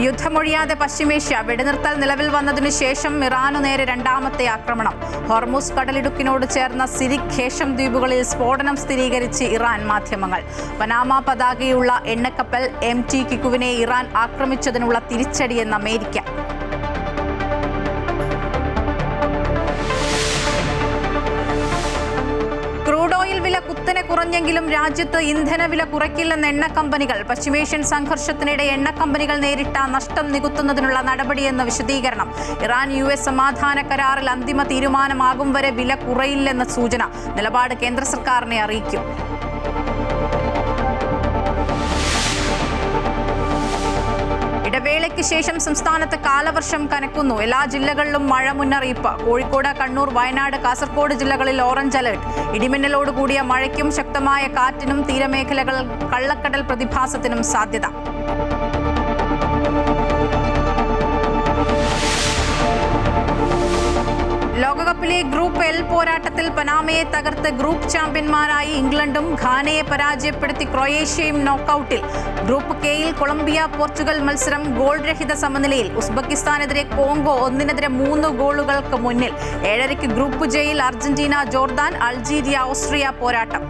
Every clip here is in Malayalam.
യുദ്ധമൊഴിയാതെ പശ്ചിമേഷ്യ വെടിനിർത്തൽ നിലവിൽ വന്നതിനു ശേഷം ഇറാനു നേരെ രണ്ടാമത്തെ ആക്രമണം. ഹോർമുസ് കടലിടുക്കിനോട് ചേർന്ന സിരിക് ഖേഷം ദ്വീപുകളിൽ സ്ഫോടനം സ്ഥിരീകരിച്ച് ഇറാൻ മാധ്യമങ്ങൾ. പനാമ പതാകയുള്ള എണ്ണക്കപ്പൽ MT കിക്കുവിനെ ഇറാൻ ആക്രമിച്ചതിനുള്ള തിരിച്ചടിയെന്ന് അമേരിക്ക. ക്രൂഡ് ഓയിൽ വില കുത്തനെ കുറഞ്ഞെങ്കിലും രാജ്യത്ത് ഇന്ധനവില കുറയ്ക്കില്ലെന്ന് എണ്ണ കമ്പനികൾ. പശ്ചിമേഷ്യൻ സംഘർഷത്തിനിടെ എണ്ണ കമ്പനികൾ നേരിട്ട നഷ്ടം നികത്തുന്നതിനുള്ള നടപടിയെന്ന് വിശദീകരണം. ഇറാൻ-US സമാധാന കരാറിൽ അന്തിമ തീരുമാനമാകും വരെ വില കുറയില്ലെന്ന് സൂചന. നിലപാട് കേന്ദ്ര സർക്കാരിനെ അറിയിക്കും. ഇടവേളയ്ക്ക് ശേഷം സംസ്ഥാനത്ത് കാലവർഷം കനക്കുന്നു. എല്ലാ ജില്ലകളിലും മഴ മുന്നറിയിപ്പ്. കോഴിക്കോട്, കണ്ണൂർ, വയനാട്, കാസർഗോഡ് ജില്ലകളിൽ ഓറഞ്ച് അലർട്ട്. ഇടിമിന്നലോട് കൂടിയ മഴയ്ക്കും ശക്തമായ കാറ്റിനും തീരമേഖലകൾ കള്ളക്കടൽ പ്രതിഭാസത്തിനും സാധ്യത. ലോകകപ്പിലെ ഗ്രൂപ്പ് L പോരാട്ടത്തിൽ പനാമയെ തകർത്ത് ഗ്രൂപ്പ് ചാമ്പ്യന്മാരായി ഇംഗ്ലണ്ടും ഘാനയെ പരാജയപ്പെടുത്തി ക്രൊയേഷ്യയും നോക്കൌട്ടിൽ. ഗ്രൂപ്പ് Kയിൽ കൊളംബിയ പോർച്ചുഗൽ മത്സരം ഗോൾ രഹിത സമനിലയിൽ. ഉസ്ബെക്കിസ്ഥാനെതിരെ കോങ്കോ 1-3 ഗോളുകൾക്ക് മുന്നിൽ. 7:30 ഗ്രൂപ്പ് Jയിൽ അർജന്റീന, ജോർദാൻ, അൾജീരിയ, ഓസ്ട്രിയ പോരാട്ടം.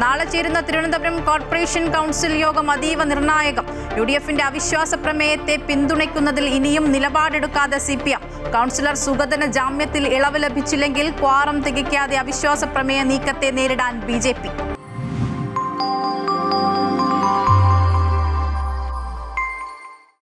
നാളെ ചേരുന്ന തിരുവനന്തപുരം കോർപ്പറേഷൻ കൗൺസിൽ യോഗം അതീവ നിർണായകം. UDFന്റെ അവിശ്വാസ പ്രമേയത്തെ പിന്തുണയ്ക്കുന്നതിൽ ഇനിയും നിലപാടെടുക്കാതെ CPM. കൗൺസിലർ സുഗതന് ജാമ്യത്തിൽ ഇളവ് ലഭിച്ചില്ലെങ്കിൽ ക്വാറം തികയ്ക്കാതെ അവിശ്വാസ പ്രമേയ നീക്കത്തെ നേരിടാൻ BJP.